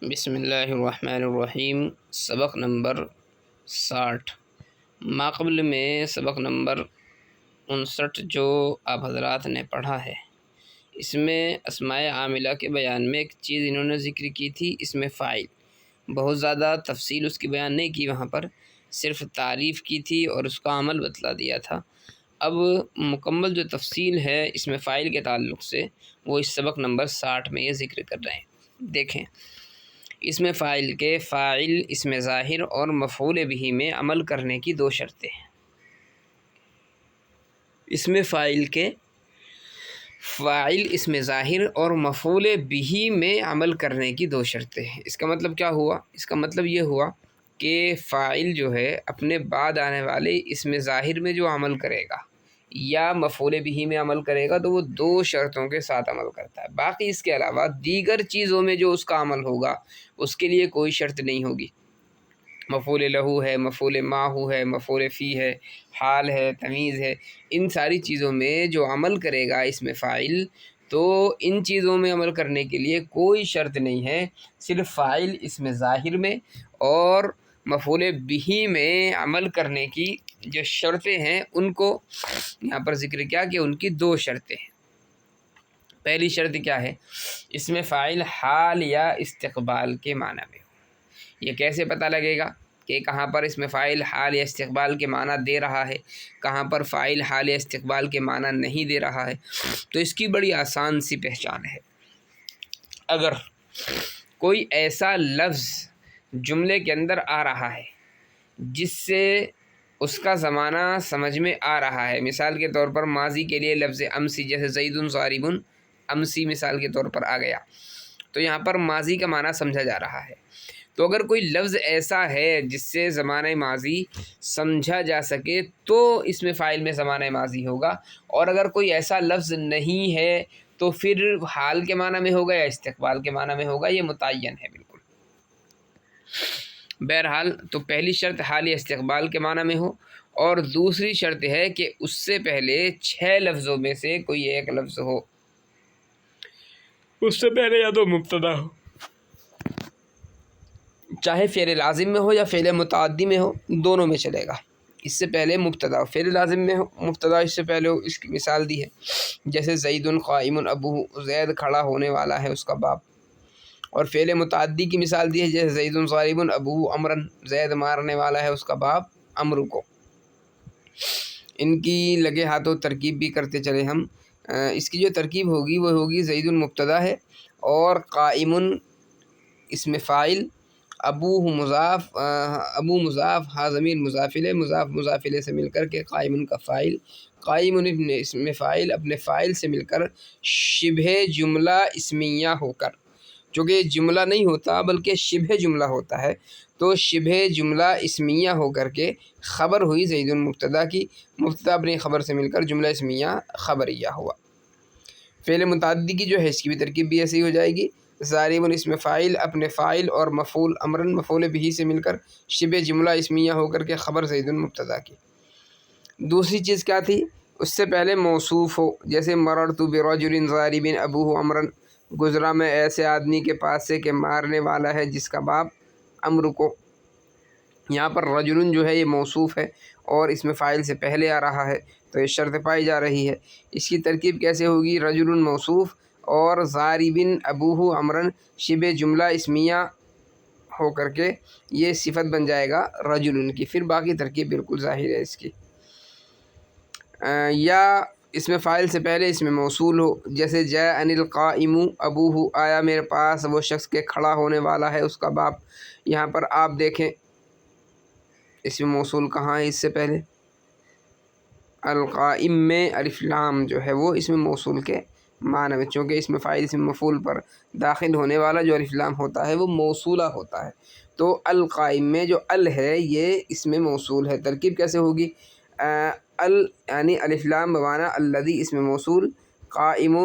بسم اللہ الرحمن الرحیم۔ سبق نمبر 60۔ ماقبل میں سبق نمبر 59 جو آپ حضرات نے پڑھا ہے، اس میں اسماء عاملہ کے بیان میں ایک چیز انہوں نے ذکر کی تھی، اسم فاعل۔ بہت زیادہ تفصیل اس کی بیان نہیں کی، وہاں پر صرف تعریف کی تھی اور اس کا عمل بتلا دیا تھا۔ اب مکمل جو تفصیل ہے اسم فاعل کے تعلق سے وہ اس سبق نمبر 60 میں یہ ذکر کر رہے ہیں۔ دیکھیں، اسم فاعل کے فاعل، اسم ظاہر اور مفعول بہ میں عمل کرنے کی دو شرطیں ہیں۔ اسم فاعل کے فاعل، اسم ظاہر اور مفعول بہ میں عمل کرنے کی دو شرطیں ہیں۔ اس کا مطلب کیا ہوا؟ اس کا مطلب یہ ہوا کہ فاعل جو ہے اپنے بعد آنے والے اسم ظاہر میں جو عمل کرے گا یا مفعول بہ میں عمل کرے گا تو وہ دو شرطوں کے ساتھ عمل کرتا ہے۔ باقی اس کے علاوہ دیگر چیزوں میں جو اس کا عمل ہوگا اس کے لیے کوئی شرط نہیں ہوگی۔ مفعول لہو ہے، مفعول معہ ہے، مفعول فی ہے، حال ہے، تمیز ہے، ان ساری چیزوں میں جو عمل کرے گا اسم فاعل، تو ان چیزوں میں عمل کرنے کے لیے کوئی شرط نہیں ہے۔ صرف فاعل اسم ظاہر میں اور مفعول بہ میں عمل کرنے کی جو شرطیں ہیں ان کو یہاں پر ذکر کیا کہ ان کی دو شرطیں ہیں۔ پہلی شرط کیا ہے؟ اسم فاعل حال یا استقبال کے معنی میں ہو۔ یہ کیسے پتہ لگے گا کہ کہاں پر اسم فاعل حال یا استقبال کے معنی دے رہا ہے، کہاں پر فاعل حال یا استقبال کے معنی نہیں دے رہا ہے؟ تو اس کی بڑی آسان سی پہچان ہے۔ اگر کوئی ایسا لفظ جملے کے اندر آ رہا ہے جس سے اس کا زمانہ سمجھ میں آ رہا ہے، مثال کے طور پر ماضی کے لیے لفظ امسی، جیسے زید ضارب امسی مثال کے طور پر آ گیا، تو یہاں پر ماضی کا معنی سمجھا جا رہا ہے۔ تو اگر کوئی لفظ ایسا ہے جس سے زمانہ ماضی سمجھا جا سکے تو اسم فاعل میں زمانہ ماضی ہوگا، اور اگر کوئی ایسا لفظ نہیں ہے تو پھر حال کے معنی میں ہوگا یا استقبال کے معنی میں ہوگا، یہ متعین ہے بالکل۔ بہرحال تو پہلی شرط حال یا استقبال کے معنی میں ہو، اور دوسری شرط ہے کہ اس سے پہلے 6 لفظوں میں سے کوئی ایک لفظ ہو۔ اس سے پہلے یا تو مبتدا ہو، چاہے فعل لازم میں ہو یا فعل متعدی میں ہو، دونوں میں چلے گا۔ اس سے پہلے مبتدا ہو، فعل لازم میں ہو، مبتدا اس سے پہلے ہو، اس کی مثال دی ہے جیسے زید قائم ابوہ، زید کھڑا ہونے والا ہے اس کا باپ۔ اور فعل متعدی کی مثال دی ہے جیسے زید ضارب ابوہ امرن، زید مارنے والا ہے اس کا باپ امر کو۔ ان کی لگے ہاتھوں ترکیب بھی کرتے چلے ہم۔ اس کی جو ترکیب ہوگی وہ ہوگی زید مبتدا ہے اور قائم اسم فاعل، ابو مضاف، ہا ضمیر مضاف الیہ، مضاف مضاف الیہ سے مل کر کے قائم کا فاعل، قائم اسم فاعل اپنے فاعل سے مل کر شبہ جملہ اسمیہ ہو کر، چونکہ یہ جملہ نہیں ہوتا بلکہ شبہ جملہ ہوتا ہے، تو شبہ جملہ اسمیہ ہو کر کے خبر ہوئی زید مبتدا کی، مبتدا اپنی خبر سے مل کر جملہ اسمیہ خبریہ ہوا۔ فعل متعدی کی جو ہے اس کی بھی ترکیب بھی ایسی ہو جائے گی، ضارب اسم فاعل اپنے فاعل اور مفعول امرن مفعول بہ سے مل کر شبہ جملہ اسمیہ ہو کر کے خبر زید مبتدا کی۔ دوسری چیز کیا تھی؟ اس سے پہلے موصوف ہو، جیسے مررت برجل ضارب ابوہ امرن، گزرا میں ایسے آدمی کے پاس سے کہ مارنے والا ہے جس کا باپ امر کو۔ یہاں پر رجل جو ہے یہ موصوف ہے اور اسم فاعل سے پہلے آ رہا ہے، تو یہ شرط پائی جا رہی ہے۔ اس کی ترکیب کیسے ہوگی؟ رجل موصوف اور ضارب ابوہ امرن شبہ جملہ اسمیہ ہو کر کے یہ صفت بن جائے گا رجل کی، پھر باقی ترکیب بالکل ظاہر ہے اس کی۔ یا اسم فاعل سے پہلے اسم موصول ہو، جیسے جاءنی القائم ابوہ، آیا میرے پاس وہ شخص کے کھڑا ہونے والا ہے اس کا باپ۔ یہاں پر آپ دیکھیں اسم موصول کہاں ہے؟ اس سے پہلے القائم میں الف لام جو ہے وہ اسم موصول کے معنی میں، چونکہ اسم فاعل اسم مفعول پر داخل ہونے والا جو الف لام ہوتا ہے وہ موصولہ ہوتا ہے، تو القائم میں جو ال ہے یہ اسم موصول ہے۔ ترکیب کیسے ہوگی؟ یعنی الف لام بمعنی الذی اسم موصول، قائم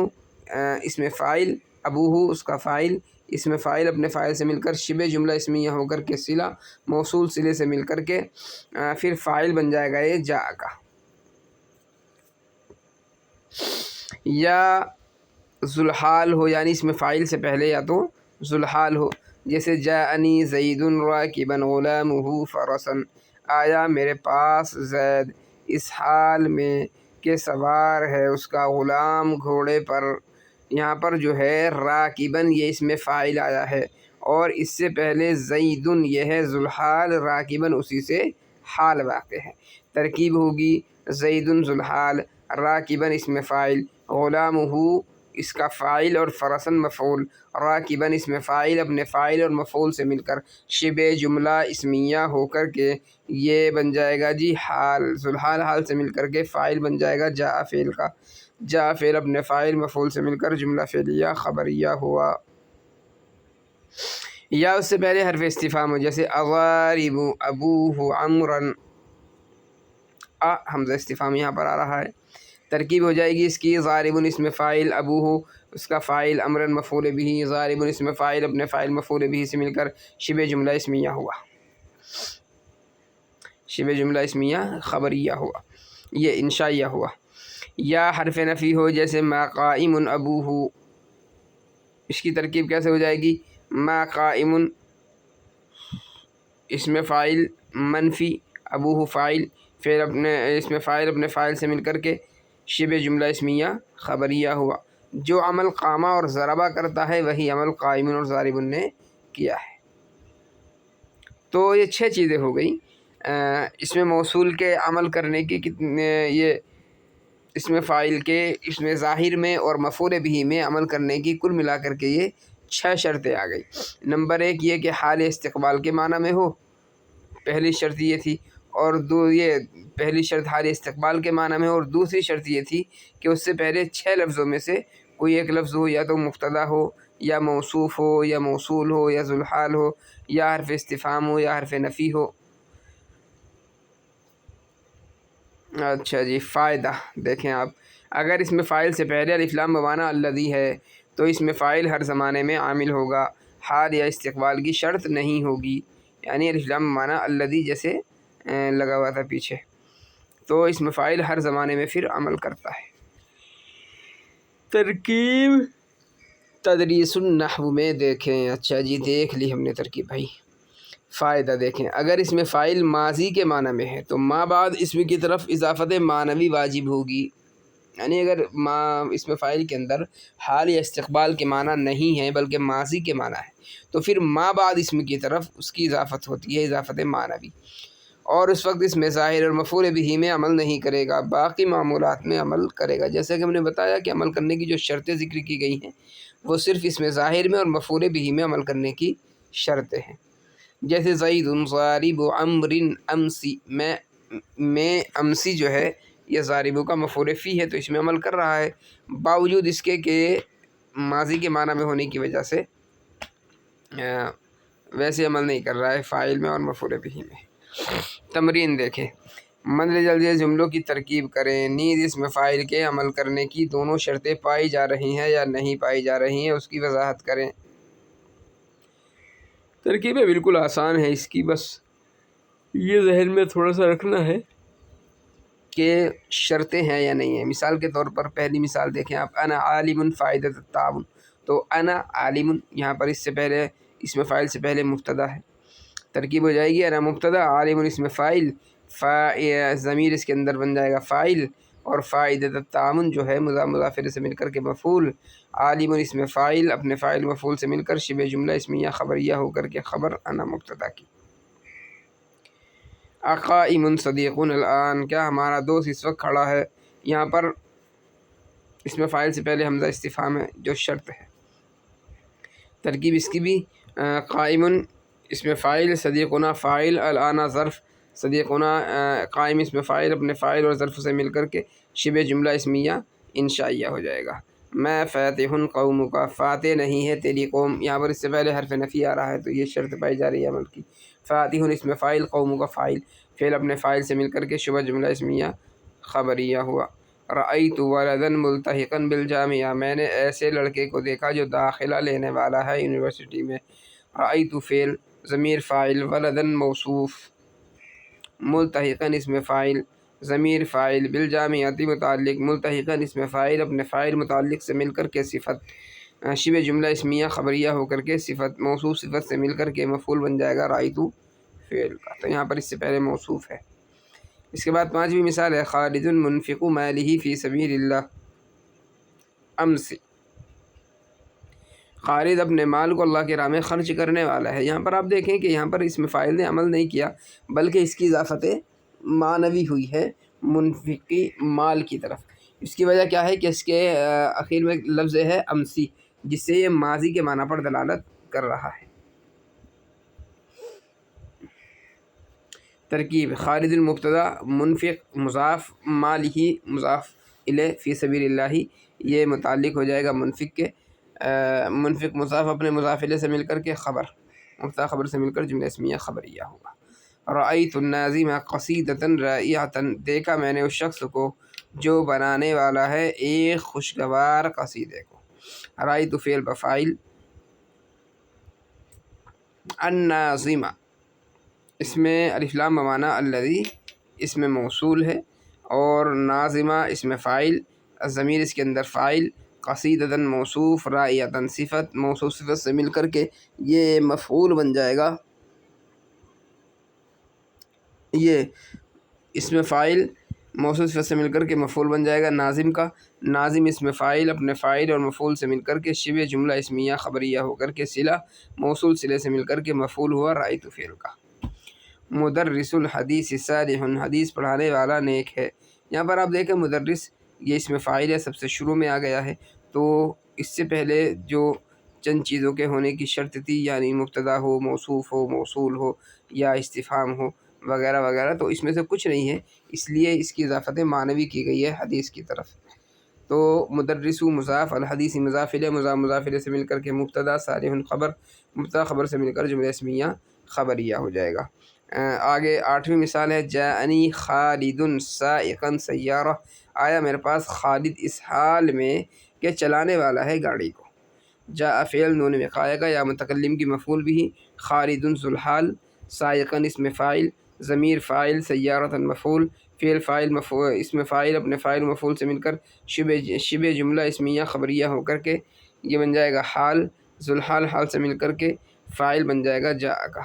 اسم فاعل، ابوہ اس کا فاعل، اسم فاعل اپنے فاعل سے مل کر شبہ جملہ اسمیہ ہو کر کے صلہ، موصول صلے سے مل کر کے پھر فاعل بن جائے گا یہ جاء کا۔ یا ذوالحال ہو، یعنی اسم فاعل سے پہلے یا تو ذوالحال ہو، جیسے جاءنی زید راکبا غلامہ فرسا، آیا میرے پاس زید اس حال میں کہ سوار ہے اس کا غلام گھوڑے پر۔ یہاں پر جو ہے راکباً یہ اس میں فاعل آیا ہے، اور اس سے پہلے زیدن یہ ہے ذوالحال، راکباً اسی سے حال واقع ہے۔ ترکیب ہوگی زیدن ذوالحال، راکباً اس میں فاعل، غلامہ اس کا فاعل اور فرسن مفعول، راکباً اس میں فاعل اپنے فاعل اور مفعول سے مل کر شبہ جملہ اسمیہ ہو کر کے یہ بن جائے گا جی حال، ذوالحال حال سے مل کر کے فاعل بن جائے گا جاء فعل کا، جاء فعل اپنے فاعل مفعول سے مل کر جملہ فعلیہ خبریہ ہوا۔ یا اس سے پہلے حرف استفہام ہو، جیسے اضارب ابوہ عمرا، حمزہ استفہام یہاں پر آ رہا ہے۔ ترکیب ہو جائے گی اس کی ضارب اس میں فاعل، ابوہ اس کا فاعل، امرا مفعول بھی، ضارب اس میں فاعل اپنے فاعل مفعول بھی سے مل کر شبہ جملہ اسمیہ ہوا، شبہ جملہ اسمیہ خبریہ ہوا، یہ انشائیہ ہوا۔ یا حرف نفی ہو، جیسے ما قائم ابوہ، اس کی ترکیب کیسے ہو جائے گی؟ ما قائم اس میں فاعل منفی، ابوہ فاعل، پھر اس میں فاعل اپنے فاعل سے مل کر کے شبہ جملہ اسمیہ خبریہ ہوا۔ جو عمل قامہ اور ضربہ کرتا ہے وہی عمل قائم اور ضارب نے کیا ہے۔ تو یہ 6 چیزیں ہو گئیں۔ اس میں موصول کے عمل کرنے کی کتنے، یہ اس میں فاعل کے، اس میں ظاہر میں اور مفعول بھی میں عمل کرنے کی کل ملا کر کے یہ 6 شرطیں آ گئی۔ نمبر 1 یہ کہ حال استقبال کے معنی میں ہو، پہلی شرط یہ تھی، اور یہ پہلی شرط حال استقبال کے معنی میں ہو، اور دوسری شرط یہ تھی کہ اس سے پہلے 6 لفظوں میں سے کوئی ایک لفظ ہو، یا تو مبتدا ہو یا موصوف ہو یا موصول ہو یا ذوالحال ہو یا حرف استفہام ہو یا حرف نفی ہو۔ اچھا جی، فائدہ دیکھیں آپ، اگر اس میں فاعل سے پہلے الف لام بمعنی الذی ہے تو اس میں فاعل ہر زمانے میں عامل ہوگا، حال یا استقبال کی شرط نہیں ہوگی، یعنی الف لام بمعنی الذی جیسے لگا ہوا تھا پیچھے، تو اس میں فاعل ہر زمانے میں پھر عمل کرتا ہے۔ ترکیب تدریس النحو میں دیکھیں، اچھا جی دیکھ لی ہم نے ترکیب بھائی۔ فائدہ دیکھیں، اگر اس میں فاعل ماضی کے معنی میں ہے تو ما بعد اسم کی طرف اضافت معنوی واجب ہوگی، یعنی اگر ما اس میں فاعل کے اندر حال یا استقبال کے معنی نہیں ہے بلکہ ماضی کے معنی ہے تو پھر ما بعد اسم کی طرف اس کی اضافت ہوتی ہے، اضافت معنوی، اور اس وقت اس میں ظاہر اور مفعول بھی میں عمل نہیں کرے گا، باقی معمولات میں عمل کرے گا۔ جیسے کہ ہم نے بتایا کہ عمل کرنے کی جو شرطیں ذکر کی گئی ہیں وہ صرف اس میں ظاہر میں اور مفعول بھی میں عمل کرنے کی شرطیں ہیں۔ جیسے زید ضارب عمر امسی، میں امسی جو ہے یہ ضارب کا مفعول فی ہے تو اس میں عمل کر رہا ہے، باوجود اس کے کہ ماضی کے معنی میں ہونے کی وجہ سے ویسے عمل نہیں کر رہا ہے فاعل میں اور مفعول بھی میں۔ تمرین دیکھیں، مندرجہ ذیل جملوں کی ترکیب کریں، نیز اس میں فاعل کے عمل کرنے کی دونوں شرطیں پائی جا رہی ہیں یا نہیں پائی جا رہی ہیں، اس کی وضاحت کریں۔ ترکیبیں بالکل آسان ہے اس کی، بس یہ ذہن میں تھوڑا سا رکھنا ہے کہ شرطیں ہیں یا نہیں ہیں۔ مثال کے طور پر پہلی مثال دیکھیں آپ، انا عالم فائدۃ التعاون، تو انا عالم یہاں پر اس سے پہلے اس میں فاعل سے پہلے مبتدا ہے، ترکیب ہو جائے گی انا مبتدا عالم اس میں فاعل، ضمیر اس کے اندر بن جائے گا فاعل، اور فائدۃ التعاون جو ہے مضاف سے مل کر کے مفعول، عالم اس میں فاعل اپنے فاعل مفعول سے مل کر شبہ جملہ اسمیہ خبریہ ہو کر کے خبر انا مبتدا کی۔ اقائم صدیق الان، کیا ہمارا دوست اس وقت کھڑا ہے، یہاں پر اس میں فاعل سے پہلے حمزہ استفہام ہے جو شرط ہے۔ ترکیب اس کی بھی قائم اس میں فاعل، صدیقنا فاعل، الان ظرف، صدیقنا قائم اس میں فاعل اپنے فاعل اور ظرف سے مل کر کے شبہ جملہ اسمیہ انشائیہ ہو جائے گا۔ میں فاتح قوم کا، فاتح نہیں ہے تیری قوم، یہاں پر اس سے پہلے حرف نفی آ رہا ہے تو یہ شرط پائی جا رہی ہے عمل کی۔ فاتح اس میں فاعل، قوم کا فاعل، فعل اپنے فاعل سے مل کر کے شبہ جملہ اسمیہ خبریہ ہوا۔ رأیت ولدا ملتحقا بالجامعہ، میں نے ایسے لڑکے کو دیکھا جو داخلہ لینے والا ہے یونیورسٹی میں۔ رأیت فعل، ضمیر فاعل، ولدا موصوف، ملتحقا اس میں فاعل، ضمیر فاعل، بالجامعۃ متعلق، ملتحقا اس میں فاعل اپنے فاعل متعلق سے مل کر کے صفت، شبہ جملہ اسمیہ خبریہ ہو کر کے صفت موصوف صفت سے مل کر کے مفعول بن جائے گا رأیتو فعل کا، تو یہاں پر اس سے پہلے موصوف ہے۔ اس کے بعد پانچویں مثال ہے خالد منفق مالہ فی سبیل اللہ امسی، خالد اپنے مال کو اللہ کے راہ میں خرچ کرنے والا ہے۔ یہاں پر آپ دیکھیں کہ یہاں پر اس میں فاعل نے عمل نہیں کیا بلکہ اس کی اضافت معنوی ہوئی ہے منفقی مال کی طرف۔ اس کی وجہ کیا ہے کہ اس کے اخیر میں لفظ ہے امسی، جس سے یہ ماضی کے معنی پر دلالت کر رہا ہے۔ ترکیب خالد المبتدا منفق مضاف مالہ مضاف الیہ فی سبیل اللہ، یہ متعلق ہو جائے گا منفق کے، منفق مضاف اپنے مضاف الیہ سے مل کر کے خبر مبتدا خبر سے مل کر جملہ اسمیہ خبریہ ہوگا۔ رأیت الناظم قصیدۃ رائعۃ، دیکھا میں نے اس شخص کو جو بنانے والا ہے ایک خوشگوار قصیدے کو۔ رأیت فعل بفاعل، الناظم اس میں الف لام بمعنی الذی اس میں موصول ہے، اور ناظمہ اس میں فاعل، ضمیر اس کے اندر فاعل، قصیدتاً موصوف، رائعتاً صفت، موصوف صفت سے مل کر کے یہ مفعول بن جائے گا۔ یہ اس میں فاعل موصوف صفت سے مل کر کے مفعول بن جائے گا ناظم کا، ناظم اس میں فاعل اپنے فاعل اور مفعول سے مل کر کے شبہ جملہ اسمیہ خبریہ ہو کر کے صلہ موصول صلے سے مل کر کے مفعول ہوا رأیت فعل کا۔ مدرس الحدیث صالح، حدیث پڑھانے والا نیک ہے۔ یہاں پر آپ دیکھیں مدرس یہ اس میں فاعل ہے، سب سے شروع میں آ گیا ہے، تو اس سے پہلے جو چند چیزوں کے ہونے کی شرط تھی، یعنی مبتدا ہو، موصوف ہو، موصول ہو یا استفہام ہو وغیرہ وغیرہ، تو اس میں سے کچھ نہیں ہے، اس لیے اس کی اضافت معنوی کی گئی ہے حدیث کی طرف۔ تو مدرس مضاف الحدیث مضاف الیہ مضاف الیہ سے مل کر کے مبتدا صالح خبر، مبتدا خبر سے مل کر جملہ اسمیہ خبریہ ہو جائے گا۔ آگے آٹھویں مثال ہے جاءنی خالد سائقا سیارہ، آیا میرے پاس خالد اس حال میں کہ چلانے والا ہے گاڑی کو۔ جاء فعل نون وقایہ کا یا متکلم کی مفعول بھی، خالد ذو الحال، سائقا اس میں فاعل، ضمیر فاعل، سیارۃ مفعول، فعل فاعل اس میں فاعل اپنے فاعل مفعول سے مل کر شبہ جملہ اسمیہ خبریہ ہو کر کے یہ بن جائے گا حال، ذو الحال حال سے مل کر کے فاعل بن جائے گا جاء کا۔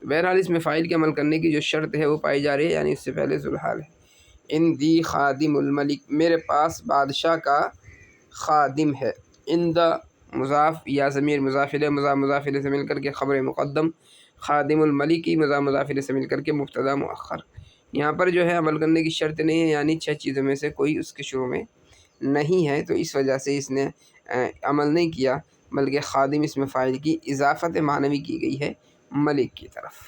بہرحال اس میں فاعل کے عمل کرنے کی جو شرط ہے وہ پائی جا رہی ہے، یعنی اس سے پہلے ذو الحال ہے۔ عندی خادم الملک، میرے پاس بادشاہ کا خادم ہے۔ عند مضاف یا ضمیر مضاف الیہ مضاف الیہ سے مل کر کے خبر مقدم، خادم الملک مضاف الیہ سے مل کر کے مبتدا مؤخر۔ یہاں پر جو ہے عمل کرنے کی شرط نہیں ہے، یعنی 6 چیزوں میں سے کوئی اس کے شروع میں نہیں ہے، تو اس وجہ سے اس نے عمل نہیں کیا، بلکہ خادم اس میں فاعل کی اضافت معنوی کی گئی ہے ملک کی طرف۔